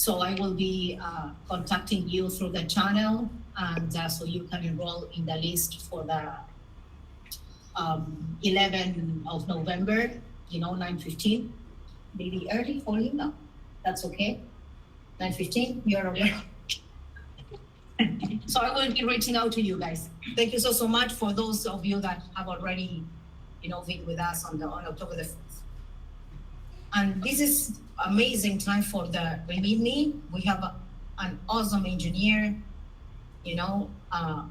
So I will be contacting you through the channel, and so you can enroll in the list for the 11th of November, 9:15, maybe early for you now. That's okay. 9:15, you're aware. So I will be reaching out to you guys. Thank you so much for those of you that have already, been with us on October the 4th. And this is amazing time for the Remit Me. We have an awesome engineer,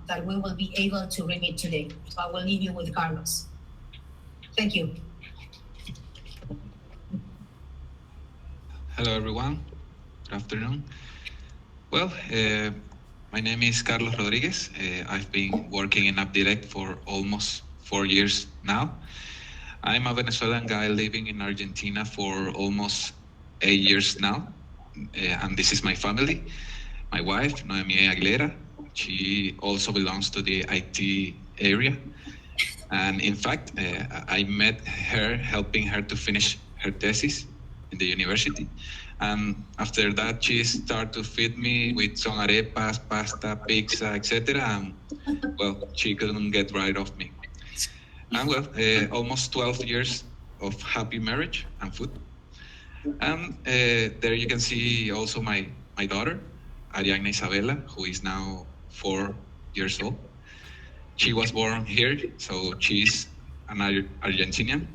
that we will be able to remit today. So I will leave you with Carlos. Thank you. Hello, everyone. Good afternoon. Well, my name is Carlos Rodriguez. I've been working in AppDirect for almost 4 years now. I'm a Venezuelan guy living in Argentina for almost 8 years now. And this is my family. My wife, Noemi Aguilera. She also belongs to the IT area. And in fact, I met her helping her to finish her thesis in the university. And after that, she started to feed me with some arepas, pasta, pizza, etc. And well, she couldn't get rid of me. And well, almost 12 years of happy marriage and food. And there you can see also my daughter, Ariana Isabella, who is now 4 years old. She was born here, so she's an Argentinian.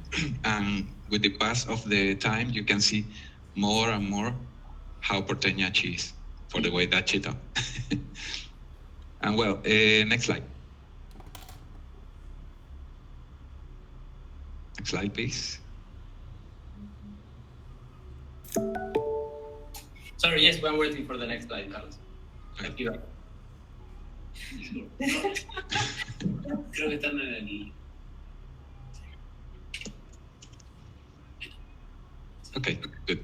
And with the pass of the time, you can see more and more how Porteña she is for the way that she talks. And well, next slide. Next slide, please. Sorry, yes, we're waiting for the next slide, Carlos. Thank you. Creo que están en el... Okay, good.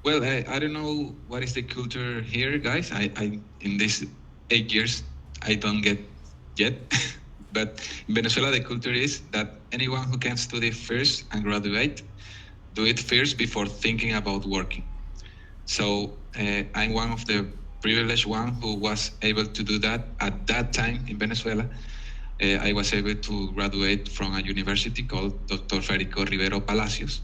Well, I don't know what is the culture here, guys. I in these 8 years, I don't get yet. But in Venezuela, the culture is that anyone who can study first and graduate, do it first before thinking about working. So I'm one of the privileged one who was able to do that at that time in Venezuela. I was able to graduate from a university called Dr. Federico Rivero Palacios.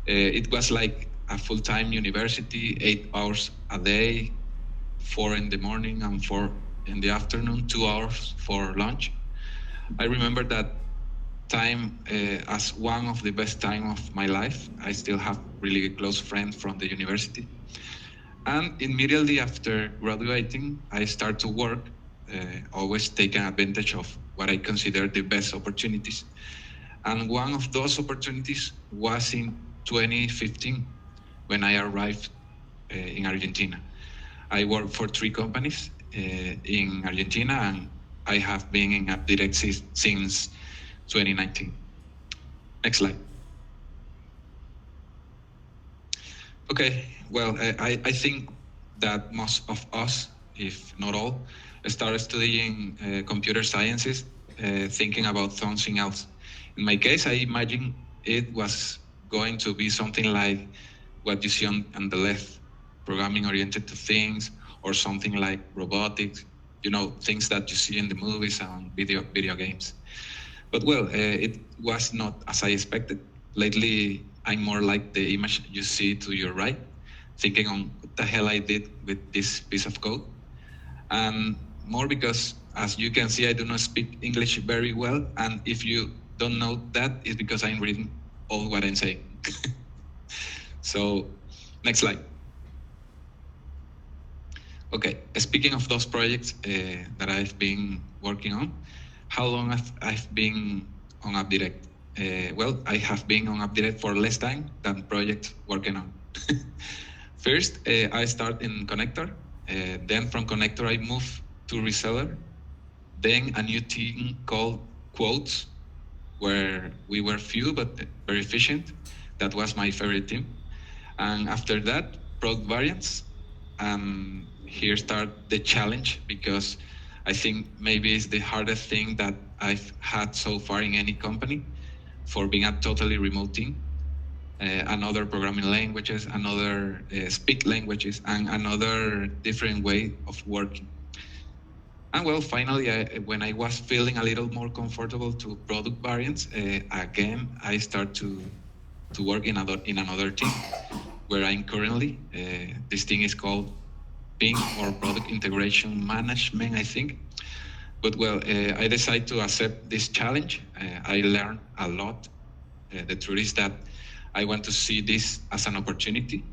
It was like a full-time university, 8 hours a day, 4 in the morning and 4 in the afternoon, 2 hours for lunch. I remember that time as one of the best time of my life. I still have really close friends from the university. And immediately after graduating, I start to work, always taking advantage of what I consider the best opportunities. And one of those opportunities was in 2015, when I arrived in Argentina. I worked for 3 companies in Argentina, and I have been in AppDirect since 2019. Next slide. Okay, well, I think that most of us, if not all, started studying computer sciences, thinking about something else. In my case, I imagine it was going to be something like what you see on the left, programming oriented to things, or something like robotics, things that you see in the movies and video games. But well, it was not as I expected. Lately, I'm more like the image you see to your right, thinking on what the hell I did with this piece of code. And more because, as you can see, I do not speak English very well. And if you don't know that, it's because I'm reading all what I'm saying. So, next slide. Okay, speaking of those projects that I've been working on, how long I've been on AppDirect? Well, I have been on AppDirect for less time than projects working on. First, I start in Connector. Then from Connector, I move to Reseller. Then a new team called Quotes, where we were few but very efficient. That was my favorite team. And after that, Product Variants. Here start the challenge, because I think maybe it's the hardest thing that I've had so far in any company, for being a totally remote team. another programming languages, another speak languages, and another different way of working. And well, finally, when I was feeling a little more comfortable to product variants, again, I start to work in another team where I'm currently. This thing is called PIM, or Product Integration Management, I think. But well, I decided to accept this challenge. I learned a lot. The truth is that I want to see this as an opportunity.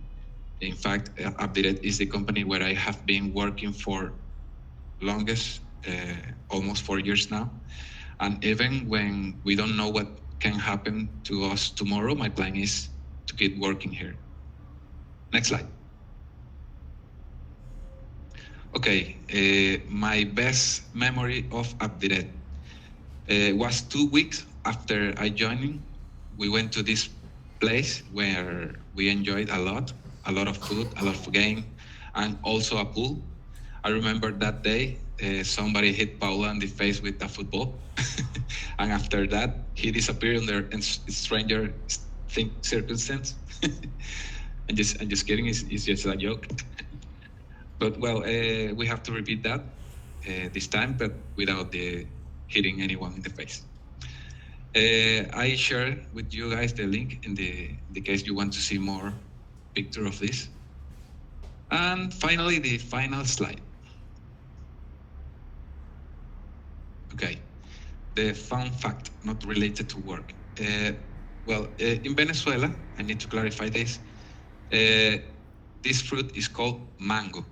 In fact, AppDirect is the company where I have been working for longest, almost 4 years now. And even when we don't know what can happen to us tomorrow, my plan is to keep working here. Next slide. Okay, my best memory of AppDirect was 2 weeks after I joined. We went to this place where we enjoyed a lot of food, a lot of game, and also a pool. I remember that day, somebody hit Paula in the face with a football. And after that, he disappeared under stranger circumstance. I'm just kidding, it's just a joke. But well, we have to repeat that this time, but without hitting anyone in the face. I share with you guys the link in the case you want to see more picture of this. And finally, the final slide. Okay, the fun fact not related to work. Well, in Venezuela, I need to clarify this. This fruit is called mango.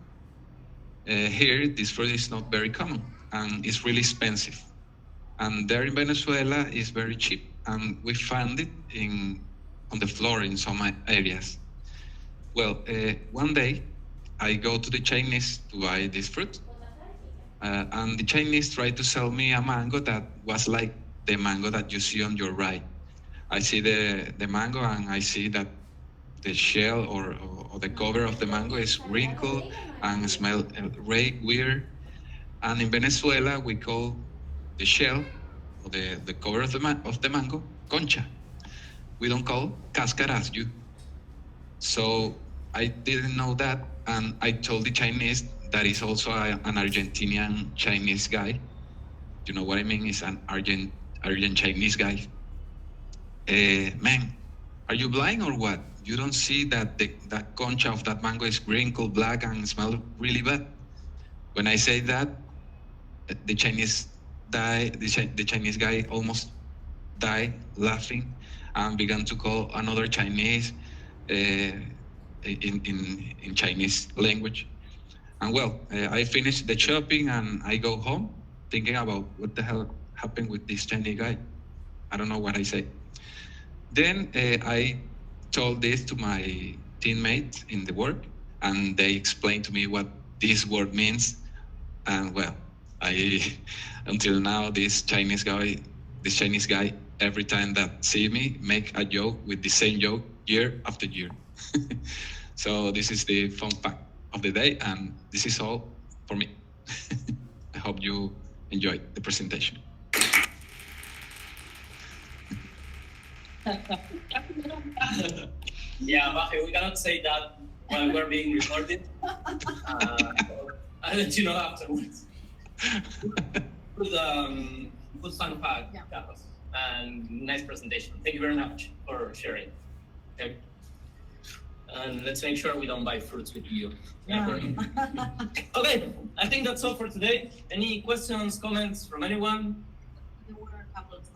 Here, this fruit is not very common and it's really expensive. And there in Venezuela, it's very cheap. And we found it on the floor in some areas. Well, one day, I go to the Chinese to buy this fruit. And the Chinese tried to sell me a mango that was like the mango that you see on your right. I see the mango and I see that the shell or the cover of the mango is wrinkled and smell weird. And in Venezuela, we call the shell or the cover of the mango concha. We don't call cáscara as you. So I didn't know that, and I told the Chinese that is also an Argentinian Chinese guy. You know what I mean? It's an Argent Chinese guy. Man, are you blind or what? You don't see that that concha of that mango is wrinkled, black, and smell really bad. When I say that, the Chinese guy almost died laughing and began to call another Chinese in Chinese language. And well, I finished the shopping and I go home thinking about what the hell happened with this Chinese guy. I don't know what I say. Then I told this to my teammates in the work, and they explained to me what this word means. And well, until now, this Chinese guy, every time that see me, make a joke with the same joke year after year. So this is the fun fact of the day, and this is all for me. I hope you enjoyed the presentation. Yeah, Baje, we cannot say that while we're being recorded. I'll let you know afterwards. Good fun fact, Carlos, and nice presentation. Thank you very much for sharing. Okay. And let's make sure we don't buy fruits with you. Yeah. Okay, I think that's all for today. Any questions, comments from anyone? There were a couple of